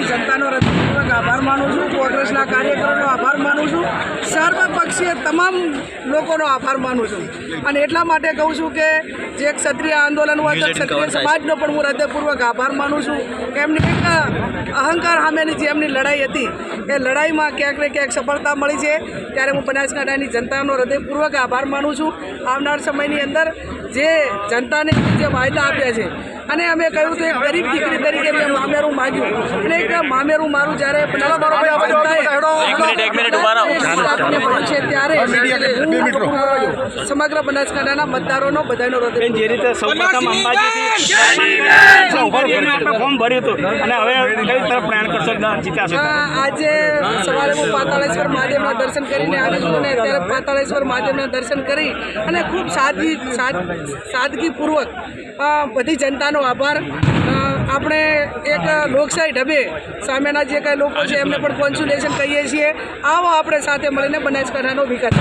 जनता हृदयपूर्वक आभार मानु छूँ। कांग्रेसना कार्यकरों आभार मानु छूँ। सर्वपक्षीय तमाम लोगों आभार मानु छूँ। અને એટલા માટે કહું છું કે જે ક્ષત્રિય આંદોલન હોય તો ક્ષત્રિય સમાજનો પણ હું હૃદયપૂર્વક આભાર માનું છું કે એમની એક અહંકાર સામેની જે એમની લડાઈ હતી એ લડાઈમાં ક્યાંક ને ક્યાંક સફળતા મળી છે। ત્યારે હું બનાસકાંઠાની જનતાનો હૃદયપૂર્વક આભાર માનું છું। આવનાર સમયની અંદર જે જનતાને જે વાયદા આપ્યા છે અને અમે કહ્યું તો એક ગરીબ દીકરી તરીકે મેં મામેરું માગ્યું અને એક મામેરું મારું જ્યારે ત્યારે સમગ્ર બનાસકાંઠાના મતદારોનો બધાનો હૃદય જે રીતે સૌપ્રથમ ફોર્મ ભર્યું હતું અને હવે કઈ તરફ પ્રયાણ કરશો જીત્યા? આજે સવારે હું પાતાળેશ્વર મહાદેવના દર્શન કરીને આવી છું અને અત્યારે પાતાળેશ્વર મહાદેવના દર્શન કરી અને ખૂબ સાદગીપૂર્વક બધી જનતાનો આભાર। આપણે એક લોકશાહી ઢબે સામેના જે કાંઈ લોકો છે એમને પણ કોન્સ્યુલેશન કહીએ છીએ। આવો આપણે સાથે મળીને બનાસકાંઠાનો વિકાસ।